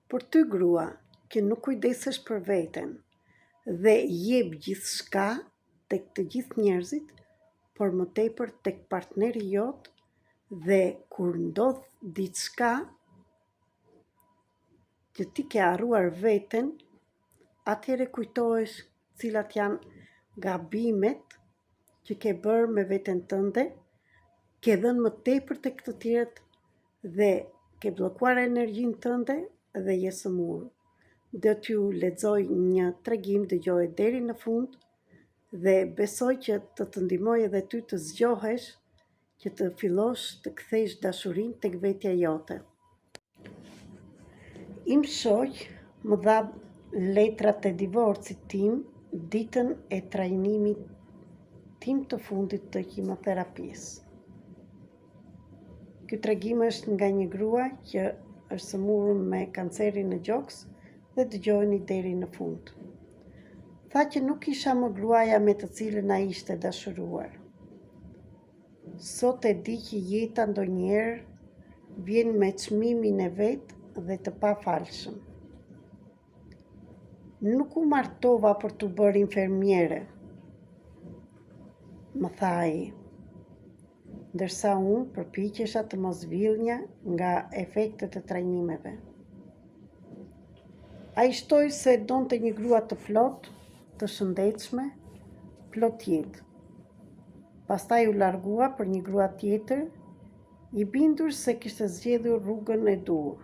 Për ty grua që nuk kujdesesh për veten dhe jep gjithçka tek të gjithë njerëzit, por më tepër tek partneri jot, dhe kur ndodh diçka që ti ke harruar veten, atëherë kujtohesh cilat janë gabimet që ke bërë me veten tënde, ke dhënë më tepër tek të tjerët dhe ke bllokuar energjinë tënde dhe je sëmurë. Do t'ju lexoj një tregim, dëgjoje deri në fund dhe besoj që të ndihmoj edhe ty të zgjohesh, që të fillosh të kthesh dashurinë tek vetja jote. Im shoq më dha letrat e divorcit tim ditën e trajnimit tim të fundit të kimoterapisë. Ky tregim është nga një grua që është sëmurur me kancerin e gjoks dhe dëgjojeni deri në fund. Tha që nuk isha më gruaja me të cilën ai ishte dashuruar. Sot e di që jeta ndonjëherë vjen me çmimin e vet dhe të pafalshëm. Nuk u martova për t'u bërë infermiere, më tha ai, ndërsa unë përpiqesha të mos villnja nga efektet e trajnimeve. Ai shtoi se donte një grua të plotë, të shëndetshme, plot jetë. Pastaj u largua për një grua tjetër, i bindur se kishte zgjedhur rrugën e dur.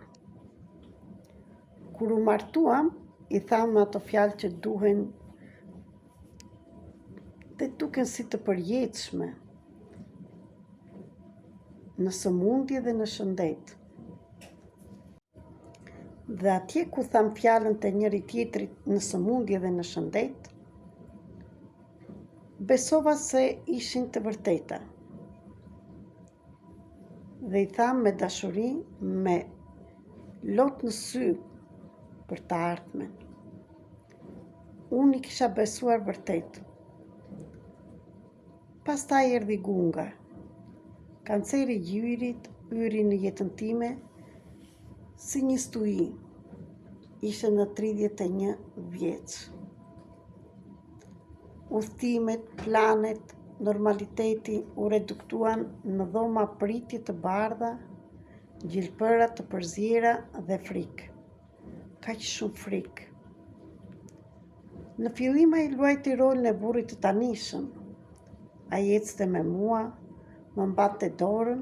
Kur u martuam, i tham ato fjalë që duken si të përjetshme, në sëmundje dhe në shëndet. Dhe atje ku tham fjalën të njëri tjetrit në sëmundje dhe në shëndet, besova se ishin të vërteta. Dhe i tham me dashuri, me lot në sy për të ardhmen. Unë i kisha besuar vërtet. Pastaj erdhi gunga. Kanceri i gjyrit hyri në jetën time si një stui. Ishte në 31 vjeç. Udhëtimet, planet, normaliteti u reduktuan në dhoma pritje të bardha, gjilpëra të përzjera dhe frikë. Kaq shumë frikë. Në fillim ai luajti rolin e burrit të tanishëm. Ai ecte me mua, më mbante dorën,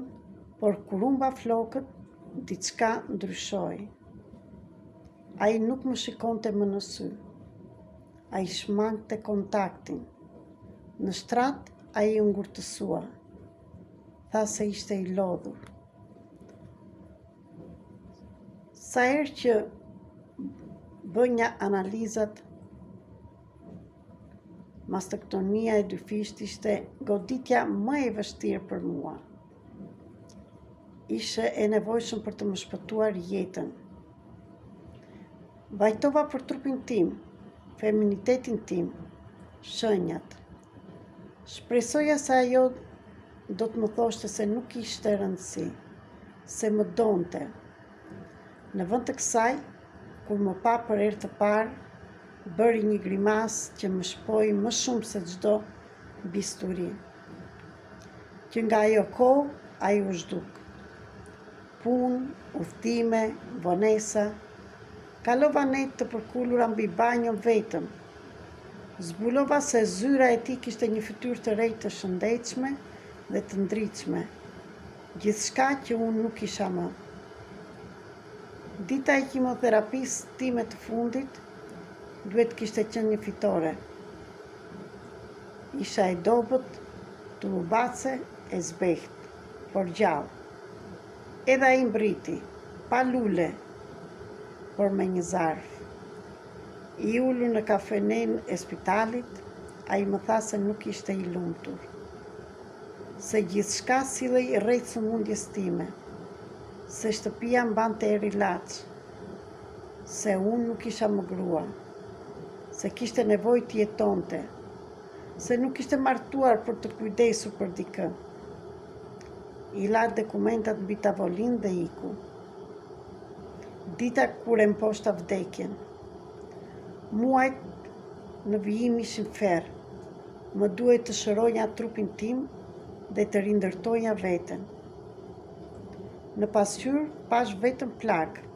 por kur humba flokët, diçka ndryshoi. Ai nuk më shikonte më në sy. Ai shmangte kontaktin. Në shtrat, ai u ngurtësua. Tha se ishte i lodhur. Sa herë që bënja analizat, mastektomia e dyfisht ishte goditja më e vështirë për mua. Ishe e nevojshëm për të më shpëtuar jetën. Vajtova për trupin tim, feminitetin tim, shenjat. Shpresoja se ajo do të më thoshte se nuk ishte rëndësi, se më donte. Në vend të kësaj, kur më pa për herë të parë, bëri një grimas që më shpoi më shumë se çdo bisturi. Që nga ajo kohë, ai u zhduk. Punë, udhëtime, vonesa, kalova net të përkullura mbi banjo vetëm. Zbulova se zyra e tij kishte një fytyrë të re të shëndetshme dhe të ndritshme. Gjithçka që unë nuk isha më. Dita e kimoterapisë time të fundit duhet kishte qenë një fitore. Isha e dobët, turubace, e zbeht, por gjallë. Edhe ai mbriti, pa lule, por me një zarf. I ulu në kafenen e spitalit, ai më tha se nuk ishte i lumtur. Se gjithçka sillej rreth sëmundjes time. Se shtëpia mbante rilaç. Se unë nuk isha më grua. Se kishte nevojë të jetonte, se nuk ishte martuar për të kujdesur për dikë. I la dokumentat mbi tavolinë dhe iku. dita kur e mposhta vdekjen. Muajt në vijim ishin ferr, më duhet të shëroja trupin tim dhe të rindërtoja veten. Në pasqyrë pash vetëm plagë.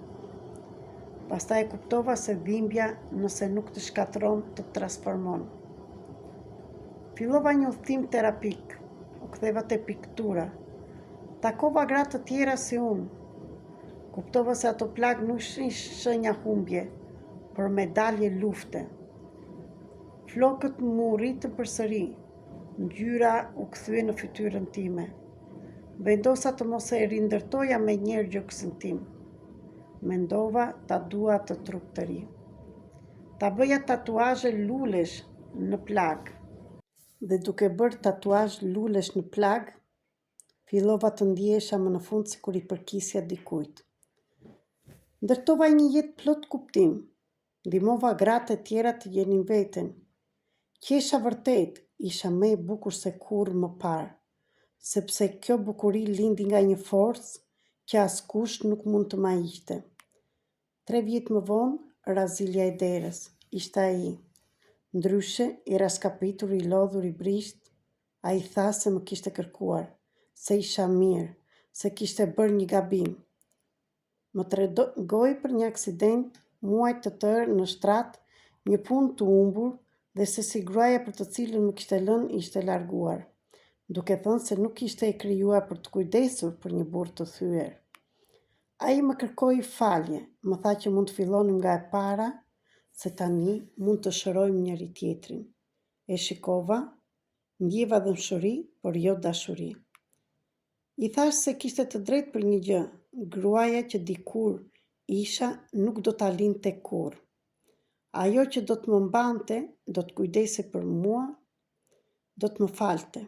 Pastaj e kuptova se dhimbja, nëse nuk të shkatron, të transformon. Fillova një udhtim terapik, u ktheva te piktura. Takova gra të tjera si unë. Kuptova se ato plagë nuk ishin shenja humbje, por medalje lufte. Flokët mu rritën përsëri, ngjyra u kthye në fytyrën time. Vendosa të mos e rindërtoja me njerë gjoksin tim. Mendova ta dua të trup të ri. Ta bëja tatuazhe lulesh në plagë. Dhe duke bërë tatuazh lulesh në plagë, fillova të ndihesha më në fund sikur i përkisja dikujt. Ndërtova një jetë plot kuptim. Ndihmova gratë e tjera të jenin veten. Qesha vërtet isha më e bukur se kurrë më parë, sepse kjo bukuri lindi nga një forcë që askush nuk mund të ma hiqte. 3 vjet më vonë, Razilja e derës, ishte ai. Ndryshe, i raskapitur, i lodhur, i brisht, ai tha se më kishte kërkuar, se isha mirë, se kishte bërë një gabim. Më tregoi për një aksident, muaj të tërë në shtrat, një punë të humbur dhe se si gruaja për të cilën më kishte lënë ishte larguar, duke thënë se nuk ishte e krijuar për të kujdesur për një burr të thyer. Ai më kërkoi falje, më tha që mund të fillonim nga e para, se tani mund të shërojmë njëri tjetrin. E shikova, ndjeva dëmshuri, por jo dashuri. I thash se kishte të drejtë për një gjë, gruaja që dikur isha nuk do ta linte kurrë. Ajo që do të më mbante, do të kujdese për mua, do të më falte.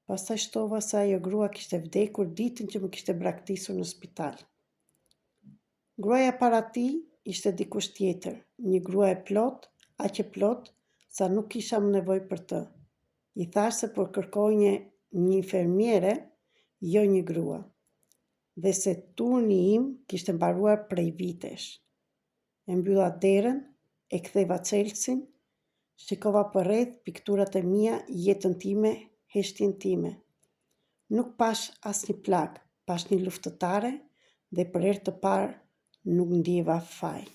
Pastaj shtova se ajo grua kishte vdekur ditën që më kishte braktisur në spital. Gruaja para tij ishte dikush tjetër, një grua e plot, aq e plot sa nuk kisha më nevojë për të. I thash se po kërkonje një infermiere, jo një grua, dhe se turni im kishte mbaruar prej vitesh. E mbylla derën, e ktheva çelësin, shikova përreth pikturat e mia, jetën time, heshtjen time. Nuk pash asnjë plagë, pash një luftëtare dhe për herë të parë nuk ndjeva faj.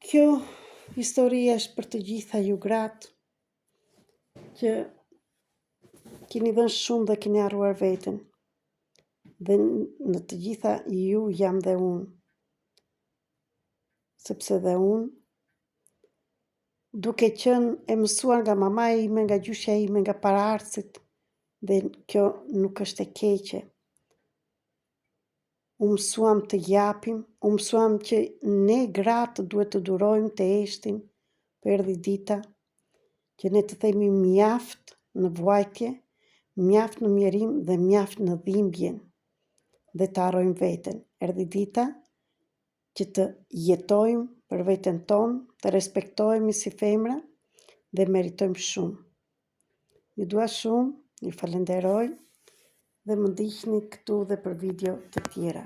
Kjo historia është për të gjitha ju gratë që keni dhënë shumë dhe keni harruar veten. Dhe në të gjitha ju jam dhe unë. Sepse dhe unë, duke qenë e mësuar nga mamaja ime, nga gjyshja ime, nga paraardhësit, dhe kjo nuk është e keqe. U mësuam të japim, u mësuam që ne gratë duhet të durojmë, të heshtim, për erdhi dita, që ne të themi mjaft në vuajtje, mjaft në mjerim dhe mjaft në dhimbjen, dhe të harrojmë veten. Erdhi dita që të jetojmë për veten tonë, të respektohemi si femra dhe meritojmë shumë. Ju dua shumë, ju falenderoj dhe më ndiqni këtu dhe për video të tjera.